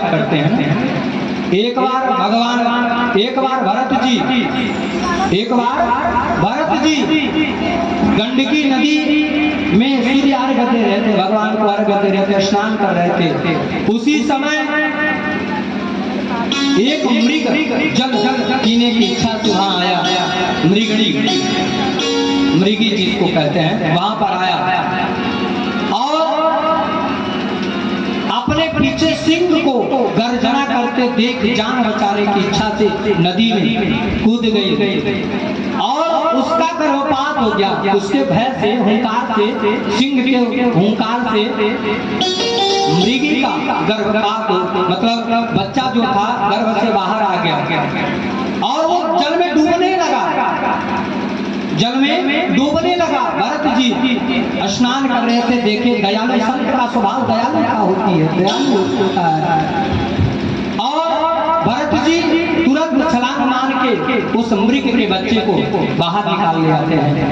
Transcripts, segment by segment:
जप करते हैं। एक बार भरत जी गंडकी नदी में सूर्य अर्घ्य देते रहते, भगवान को अर्घ्य देते रहते, स्नान कर रहे थे। उसी समय एक मृग जल पीने की इच्छा से वहां आया। मृगी जिसको कहते हैं, वहां पर आया और अपने पीछे सिंह को गर्जना करते देख जान बचाने की इच्छा से नदी में कूद गई और उसका गर्भपात हो गया। उसके भय से, हुंकार से, सिंह के हुंकार से मृगी का गर्भपात, मतलब बच्चा जो था गर्भ से बाहर आ गया और वो जल में डूबने लगा। भरत जी स्नान कर रहे थे, देखे दयालु संत का स्वभाव दयालु का होती है, दयालु होता है। और भरत जी तुरंत छलांग मार के उस मृग के बच्चे को बाहर निकाल ले आते हैं।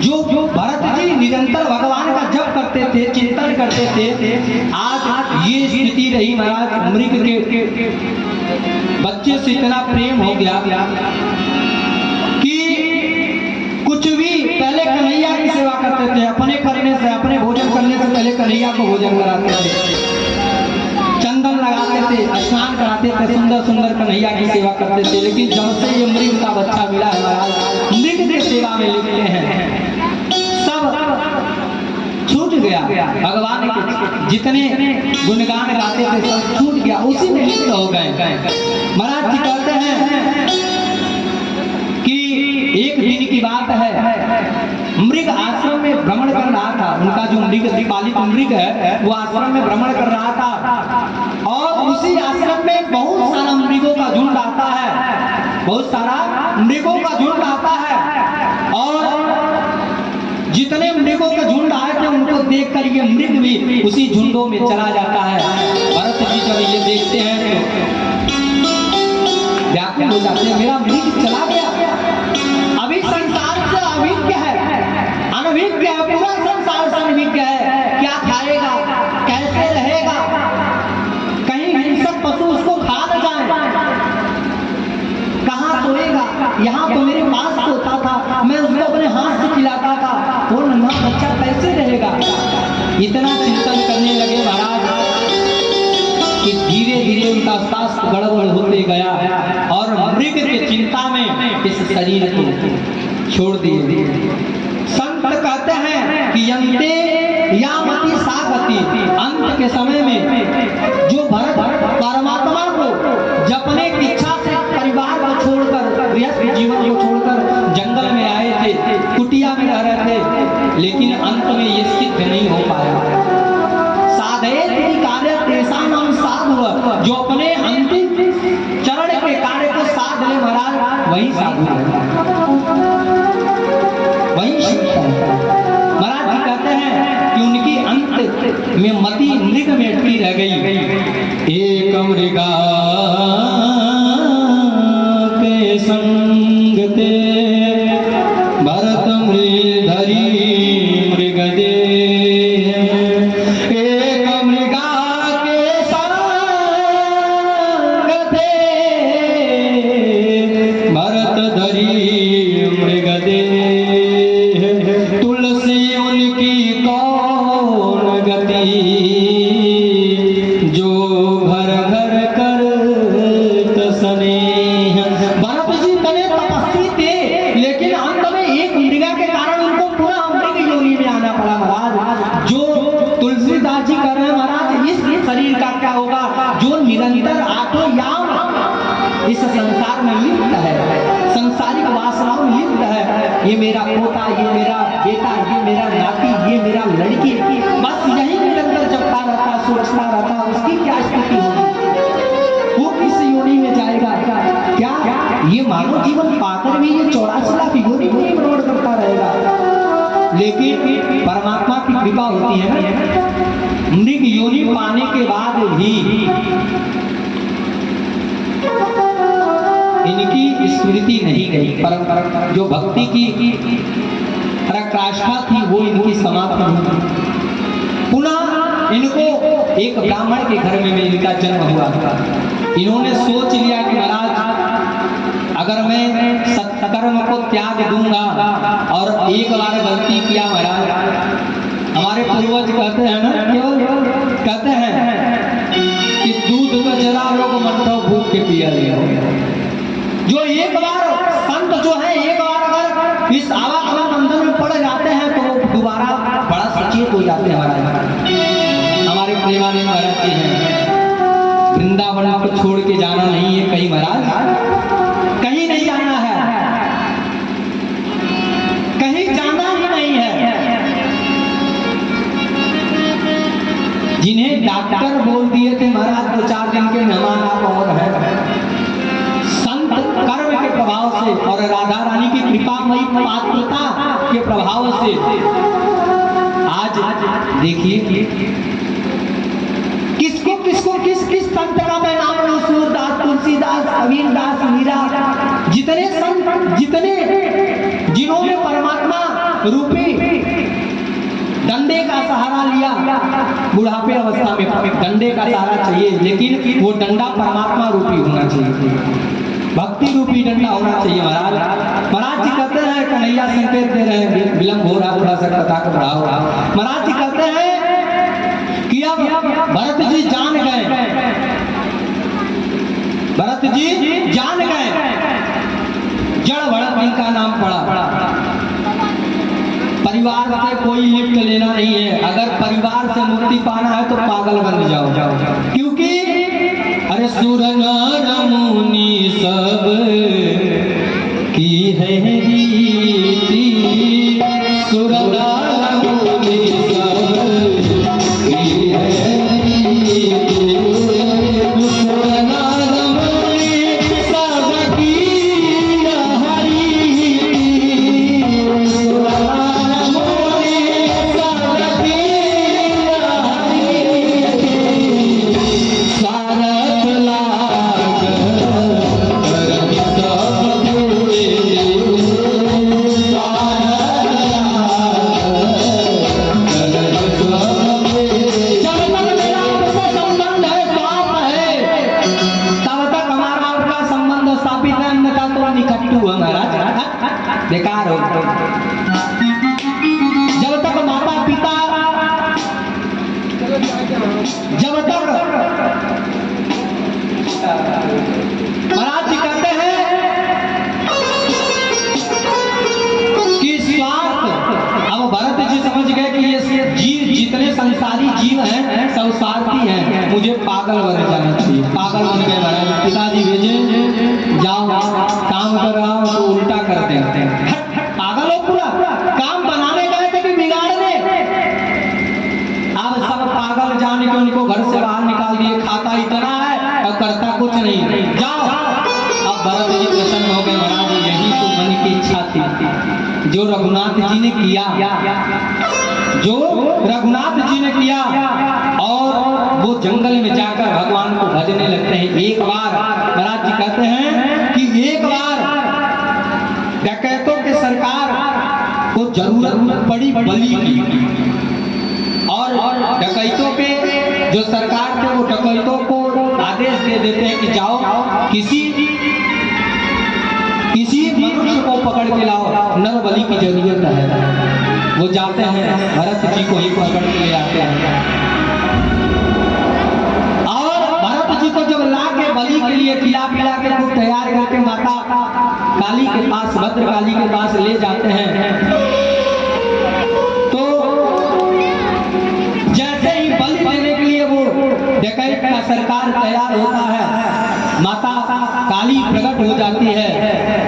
जो भरत जी निरंतर भगवान का जप करते थे, चिंतन करते थे, आज ये स्थिति रही महाराज। मृग के बच्चे से इतना प्रेम हो गया कि कुछ भी पहले कन्हैया की सेवा करते थे। अपने भोजन करने से पहले कन्हैया को भोजन कराते थे, चंदन लगाते थे, स्नान कराते थे, सुंदर सुंदर कन्हैया की सेवा करते थे। लेकिन जब से ये मृग का बच्चा मिला है महाराज, मृग की सेवा में लिखते हैं छूट गया। भगवान के जितने गुणगान गाते थे सब छूट गया, उसी में लिप्त हो गए। महाराज जी कहते हैं कि एक दिन की बात है, मृग आश्रम में भ्रमण कर रहा था। उनका जो मृग पालित मृग है वो आश्रम में भ्रमण कर रहा था और उसी आश्रम में बहुत सारा मृगों का झुंड आता है, और जितने मृगों के झुंड आए थे उनको देखकर ये मृग भी उसी झुंडों में चला जाता है। भरत जी जब ये देखते हैं तो व्याकुल हो जाते हैं, मेरा मृग चला गया, अभी संसार से अभिज्ञ है, अनभिज्ञ है, पूरा संसार से अनभिज्ञ है। क्या खाएगा, कैसे रहेगा, कहीं हिंसक पशु उसको खा न जाए, कहाँ सोएगा। यहाँ तो मेरे पास सोता था, मैं उसको अपने हाथ से खिलाता था, वो नन्हा बच्चा कैसे रहेगा। इतना चिंतन करने लगे महाराज कि धीरे धीरे उनका स्वास्थ्य गड़बड़ होते गया और मृग की चिंता में इस शरीर को छोड़ दिए। संत कहते हैं कि यन्ते यामति सा गति, अंत के समय में जो भरत परमात्मा को जपने की इच्छा से परिवार को छोड़कर, गृहस्थ जीवन को छोड़कर जंगल में आए थे, कुटिया में रह रहे थे, लेकिन अंत में ये सिद्ध नहीं हो पाया। साधयेति कार्य तेषां साधु, जो अपने अंतिम चरण के कार्य को साध ले महाराज, वही साधु है, वही शिव है। महाराज जी कहते हैं कि उनकी अंत में मति मृग में अटकी रह गई। एक मृगा के संग ते भरत मृधरी मृग दे, एक मृगा के संग थे भरत धरी मृग दे, तुलसी उनकी कौन गति, जो घर घर करत स्नेह। भरत जी बड़े तपस्वी थे, लेकिन अंत में एक मृगा के कारण उनको पूरा मृग योनि में आना पड़ा महाराज। जो तुलसीदास जी कर रहे हैं महाराज, इस शरीर का क्या होगा जो निरंतर आठों याम इस संसार में लिप्त है, संसारिक वासनाओं में लिप्त है। ये मेरा पोता, ये मेरा बेटा, ये मेरा नाती, ये मेरा लड़की, बस यही निरंतर जपता रहता, सोचता रहता, उसकी क्या स्थिति होगी, वो किस योनि में जाएगा। क्या ये मानव जीवन पाकर भी ये 84 लाख योनि में भ्रमण करता रहेगा। लेकिन परमात्मा की कृपा होती है ना, मृग योनि पाने के बाद भी इनकी स्मृति नहीं गई, परंपरा जो भक्ति की पराकाष्ठा थी वो इनकी समाप्त नहीं। पुनः इनको एक ब्राह्मण के घर में इनका जन्म हुआ। इन्होंने सोच लिया कि महाराज अगर मैं सत्कर्म को त्याग दूंगा और एक बार गलती किया महाराज, हमारे पूर्वज कहते हैं ना, केवल कहते हैं कि दूध का जरा लोग मंडो भूख के पिया लिया। जो एक बार संत जो है एक बार अगर इस आवागमन बंधन में पड़ जाते हैं तो वो दोबारा बड़ा सचेत हो जाते हैं महाराज। हमारे प्रेमानंद महाराज जी हैं, वृंदावन को छोड़ के जाना नहीं है कहीं महाराज, कहीं नहीं जाना है, कहीं जाना ही नहीं है। जिन्हें डॉक्टर बोल दिए थे महाराज 2-4 दिन के मेहमान आप और है, संत कर्म के प्रभाव से और राधा रानी की कृपामयी पात्रता के प्रभाव से आज देखिए किसको किसको किस संत का मैं नाम लूं, सूरदास, तुलसीदास, कबीरदास, मीरा, जितने संत, जितने जिन्होंने परमात्मा रूपी डंडे का सहारा लिया, बुढ़ापे अवस्था में डंडे का सहारा चाहिए, लेकिन वो डंडा परमात्मा रूपी होना चाहिए, भक्ति रूपी डंडा होना चाहिए महाराज। महाराज जी कहते हैं, कन्हैया संकेत दे रहे हैं, विलंब हो रहा, थोड़ा सा कथा को बढ़ाओ। महाराज जी कहते हैं कि अब भरत जी जान गए, भरत जी जान गए, जड़ भरत इनका नाम पड़ा। परिवार से कोई लिफ्ट लेना नहीं है, अगर परिवार से मुक्ति पाना है तो पागल बन जाओ, क्योंकि अरे सुर नर मुनि सब की है रीति, सुर नर मुनि सब की है रीति, सुर नर मुनि सब की है रीति, सुर नर मुनि सब की है रीति, सारथ लाग करम सब पूरे, सारथ लाग करम सब पूरे। जब तक मेरा उनसे संबंध है, स्वाप है, तब तक हमारा उनका संबंध स्थापित है, अन्यथा तो निकट्टू है महाराज, बेकार हो। जब तक माता पिता, जब तक महाराज जी कहते हैं कि स्वार्थ, अब भरत जी समझ गए कि ये जीव, जितने संसारी जीव हैं सब स्वार्थी हैं, मुझे पागल बन जाना चाहिए, पागल बन गए महाराज। पिताजी भेजे, जाओ काम कर रहा हूं तो उल्टा करते हैं, पागल हो पूरा, काम बनाने गए थे कि बिगाड़ने। अब सब पागल जाने के उनको घर से बाहर निकाल दिए, खाता इतना है और करता कुछ नहीं, जाओ। अब भरत जी प्रसन्न हो गए, महाराज यही तो मन की इच्छा थी, जो रघुनाथ जी ने किया, जो रघुनाथ जी ने किया, और वो जंगल में जाकर भगवान को भजने लगते हैं। एक बार महाराज जी कहते हैं कि एक बार डकैतों के सरकार को जरूरत पड़ी बलि की, और डकैतों के जो सरकार थे वो डकैतों को आदेश दे देते हैं कि जाओ किसी मनुष्य को पकड़ के लाओ, नर बलि की जरूरत है। वो जाते हैं, भरत जी को ही पकड़ के ले आते हैं, और भरत जी को जब ला के बलि के लिए खिला पिला के खूब तैयार करके माता काली के पास, भद्र काली के पास ले जाते हैं, तो जैसे ही बलि देने के लिए वो डकैत का सरकार तैयार होता है, माता काली प्रकट हो जाती है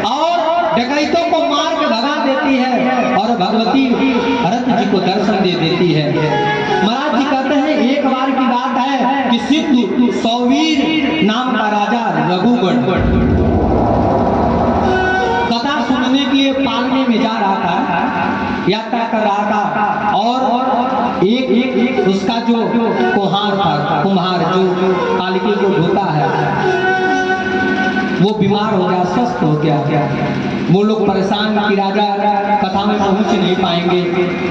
और डकैतों को मार के भगा देती है, और भगवती भरत जी को दर्शन दे देती है। महाराज जी कहते हैं एक बार की बात है कि सिद्धू सौवीर नाम का राजा रघुगण कथा सुनने के लिए पालने में जा रहा था, यात्रा कर रहा था, और एक उसका जो कुम्हार था, कुम्हार जो कालिके को धोता है, वो बीमार हो गया, स्वस्थ हो गया। वो लोग परेशान कि राजा कथा में पहुंच नहीं पाएंगे,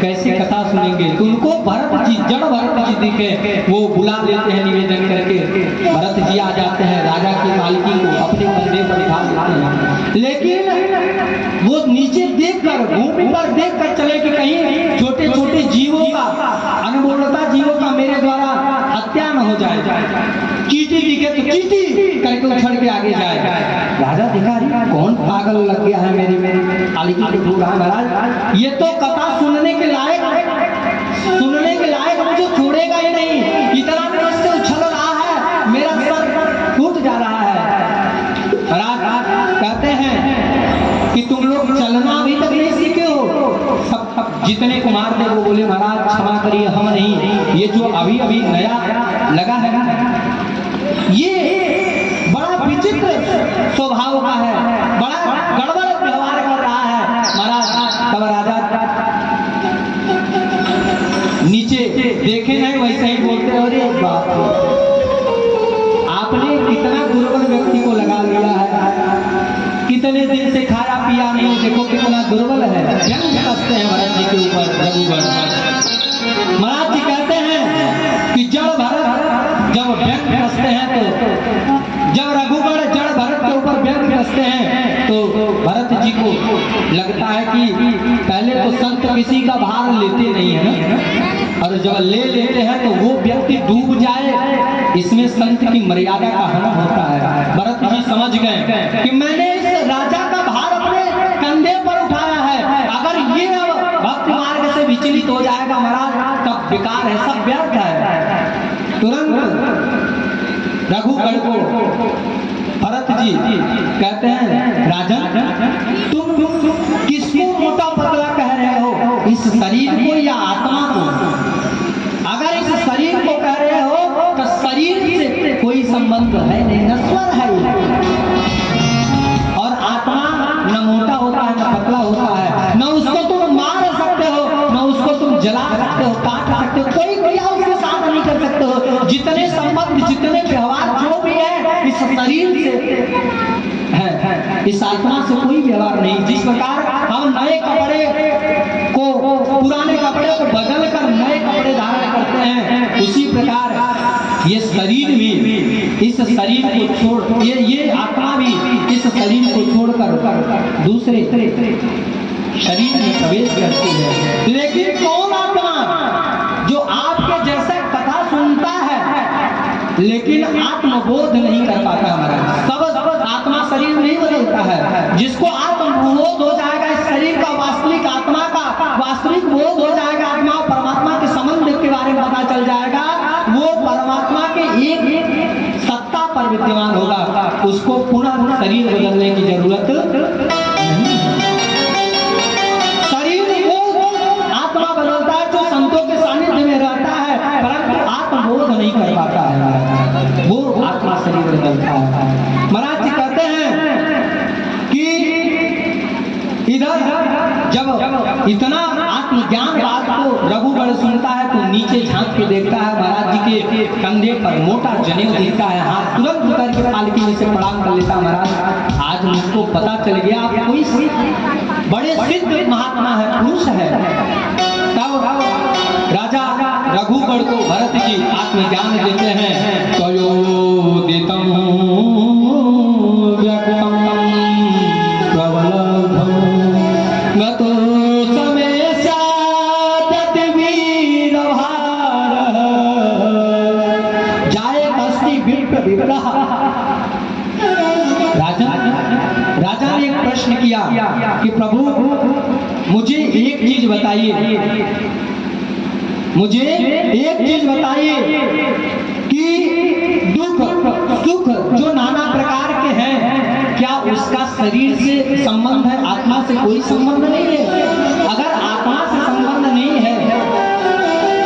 कैसे कथा सुनेंगे। तो उनको भरत जी, जड़ भरत जी दिखे, वो बुला लेते हैं निवेदन करके। भरत जी आ जाते हैं, राजा की पालकी को अपने कंधे पर बिठा लेते हैं। लेकिन वो नीचे देखकर, भूमि पर देखकर चले कि कहीं छोटे छोटे जीवों का, अनमोलता जीवों का मेरे द्वारा हत्या न हो जाए। चींटी दिखे तो चींटी करके उछल के आगे जाए। राजा देखा कौन पागल लग गया है मेरी पालकी को ढूंढ रहा। महाराज ये तो कथा सुनने के लायक मुझे छोड़ेगा ही नहीं, इतना तेज से उछल रहा है, मेरा सर टूट जा रहा है। महाराज कहते हैं कि तुम लोग चलना अभी तक नहीं सीखे हो। सब जितने कुमार थे वो बोले महाराज क्षमा करिए, हम नहीं, ये जो अभी अभी नया लगा है ये बड़ा विचित्र स्वभाव का है, बड़ा गड़बड़ व्यवहार कर रहा है। महाराज तब राजा नीचे देखे हैं वैसे ही बोलते हो, अरे बाप आपने कितना दुर्बल व्यक्ति को लगा लिया है, कितने दिन से खाया पिया नहीं, देखो कितना दुर्बल है। व्यंग कसते हैं भरत जी के ऊपर रघुगण। महाराज जी कहते हैं कि जड़ भरत जब व्यंग कसते हैं तो, जब रघुगण जड़ भरत के ऊपर व्यंग कसते हैं तो भरत जी को लगता है कि पहले तो संत किसी का भार लेते नहीं है ना, और जब ले लेते हैं तो वो व्यक्ति डूब जाए, इसमें संत की मर्यादा का हनन होता है। भरत जी समझ गए कि मैंने इस राजा का भार अपने कंधे पर उठाया है, अगर ये भक्ति मार्ग से विचलित हो जाएगा महाराज तब बेकार है, सब व्यर्थ है। तुरंत रघुगण को भरत जी कहते हैं राजन तुम किसको मोटा पतला कह रहे हो, इस शरीर को या आत्मा को? अगर इस शरीर को कह रहे हो तो शरीर से कोई संबंध है नहीं, नश्वर है और आत्मा न मोटा होता है न पतला होता है, न उसको तुम मार सकते हो न उसको तुम जला सकते हो, काट सकते हो, कोई क्रिया उसके साथ नहीं कर सकते हो। जितने संबंध जितने व्यवहार जो भी है इस शरीर से है, इस आत्मा से कोई व्यवहार नहीं। जिस प्रकार हम नए कपड़े को, पुराने कपड़े को बदल कर नए कपड़े धारण करते हैं, उसी प्रकार ये शरीर भी, इस शरीर को छोड़, ये आत्मा भी इस शरीर को छोड़कर दूसरे शरीर में प्रवेश करती है। लेकिन कौन आत्मा जो आपके जैसा कथा सुनता है लेकिन आत्मबोध नहीं कर पाता? हमारा सब आत्मा शरीर नहीं बदलता है। जिसको आत्मबोध हो जाएगा इस शरीर का, वास्तविक आत्मा का वास्तविक बोध हो जाएगा, आत्मा और परमात्मा के संबंध के बारे में पता चल जाएगा, वो परमात्मा के एक सत्ता पर विद्यमान होगा, उसको पुनः शरीर बदलने की जरूरत नहीं। शरीर वो आत्मा बदलता है जो संतों के सानिध्य में रहता है, परंतु आत्मबोध नहीं कर पाता है, वो आत्मा शरीर बदलता है। महाराज जी कहते हैं कि इधर जब इतना आत्मज्ञान बात को रघुगण सुनता है तो नीचे झांक के देखता है, महाराज जी के कंधे पर मोटा जनेऊ दिखता है, हाथ तुरंत उतर के पालकी में से प्रणाम कर लेता। महाराज आज मुझको पता चल गया आप कोई बड़े सिद्ध महात्मा है, पुरुष है। तब राजा रघुगण को भरत जी आत्मज्ञान देते हैं। तयोदितं व्यक्तं प्रबलधं गतो समय स्यात् वीरभारः जायेदस्ति विप्रः। राजा ने एक प्रश्न किया कि प्रभु मुझे एक चीज बताइए, मुझे एक चीज बताइए कि दुख सुख जो नाना प्रकार के हैं क्या उसका शरीर से संबंध है, आत्मा से कोई संबंध नहीं है? अगर आत्मा से संबंध नहीं है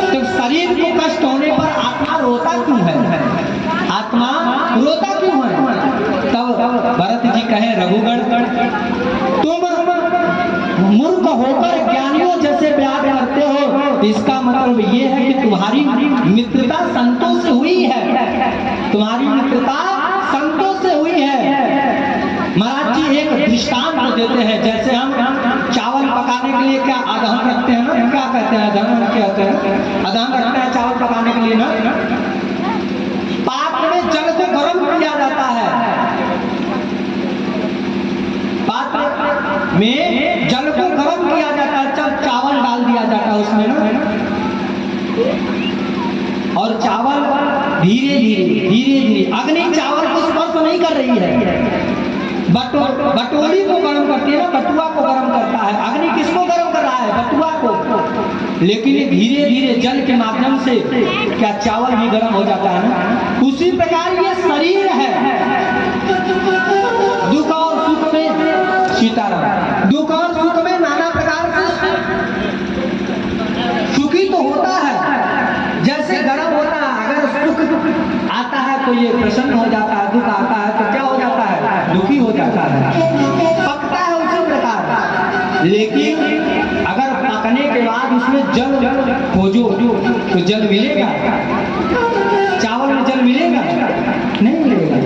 तो शरीर को कष्ट होने पर आत्मा रोता क्यों है, आत्मा रोता क्यों है? तब भरत जी कहे रघुगण तुम मूर्ख होकर ज्ञानियों जैसे प्यार करते हो, इसका मतलब ये है कि तुम्हारी मित्रता संतों से हुई है, तुम्हारी मित्रता संतों से हुई है। महाराज जी एक दृष्टांत देते हैं, कहते हैं, अदहन कहते हैं, अदहन रखते हैं चावल पकाने के लिए ना। पात्र में जल को गर्म किया जाता है, पात्र में जल को गर्म किया जाता है, जब चावल डाल दिया जाता है उसमें ना, और चावल धीरे धीरे अग्नि चावल को स्पर्श नहीं कर रही है, बटोली को गर्म करती है ना, बटुआ को गर्म करता है। अग्नि किसको गर्म कर रहा है? बटुआ को। लेकिन ये धीरे धीरे जल के माध्यम से क्या चावल भी गर्म हो जाता है ना। उसी प्रकार ये शरीर है, दुख और सुख में सीताराम, दुख और सुख में नाना प्रकार से सुखी तो होता है, जैसे गर्म होता है। अगर सुख आता है तो ये प्रसन्न हो जाता है, दुख आता है तो क्या हो जाता है? दुखी हो जाता है, पकता है उसी प्रकार। लेकिन अगर पकने के बाद उसमें जल खोजो तो जल मिलेगा? चावल में जल मिलेगा? नहीं मिलेगा।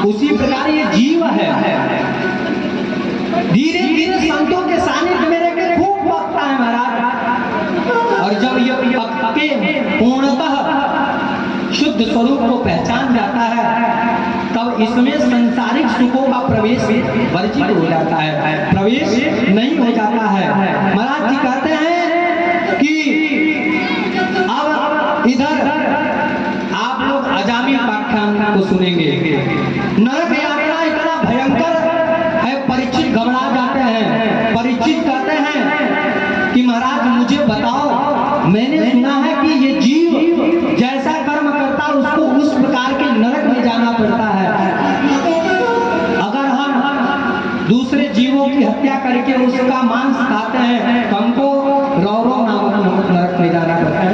उसी प्रकार ये जीव है, धीरे धीरे संतों के सानिध्य में रहकर खूब पकता है महाराज। और जब ये पक के पूर्णतः शुद्ध स्वरूप को पहचान जाता है, तब इसमें संसारिक सुखों का प्रवेश वर्जित हो जाता है, प्रवेश नहीं हो जाता है। महाराज जी कहते हैं कि अब इधर आप लोग अजामिल व्याख्यान को सुनेंगे। नरक यात्रा इतना भयंकर है, परीक्षित घबरा जाते हैं। परीक्षित कहते हैं कि महाराज मुझे बताओ, मैंने सुना है कि ये जीव जैसा कर्म करता उसको उस प्रकार के नरक में जाना पड़ता है। अगर हम दूसरे जीवों की हत्या करके उसका मांस खाते हैं तो हमको रौरव नामक नरक में जाना पड़ता है।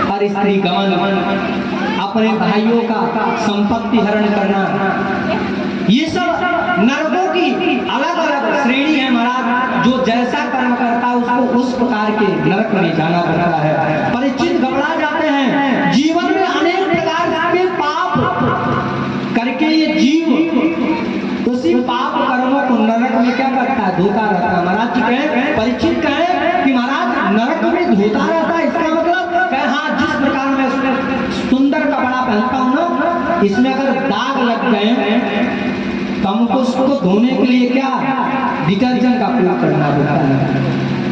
हर स्त्री गमन, अपने भाइयों का संपत्ति हरण करना, ये सब नरकों की अलग अलग श्रेणी है महाराज। जो जैसा कर्म करता है उसको उस प्रकार के नरक में जाना पड़ता है। परीक्षित घबरा जाते हैं। जीवन में अनेक प्रकार के पाप करके ये जीव उसी पाप कर्मों को नरक में क्या करता है? धोता रहता है। महाराज जी कहे, परीक्षित कहे कि महाराज नरक में धोता रहता है, इसका मतलब कहे हाँ, जिस प्रकार मैं उसमें सुंदर कपड़ा पहनता हूँ ना, इसमें अगर दाग लग गए तो हमको उसको धोने के लिए क्या डिटर्जेंट का प्रयोग करना पड़ता है।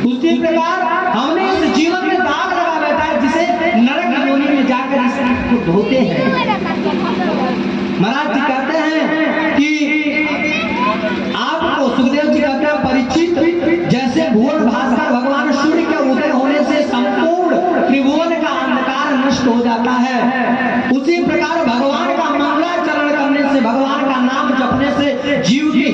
उसी प्रकार हमने इस जीवन में दाग लगा बैठा है, जिसे नरक योनि में जाकर इसको धोते हैं। महाराज जी कहते हैं कि आपको सुखदेव जी कहते हैं, परीक्षित जैसे भुवन भास्कर भगवान सूर्य के उदय होने से संपूर्ण त्रिभुवन का अंधकार नष्ट हो जाता है, उसी प्रकार भगवान का मंगलाचरण करने से, भगवान का नाम जपने से जीव के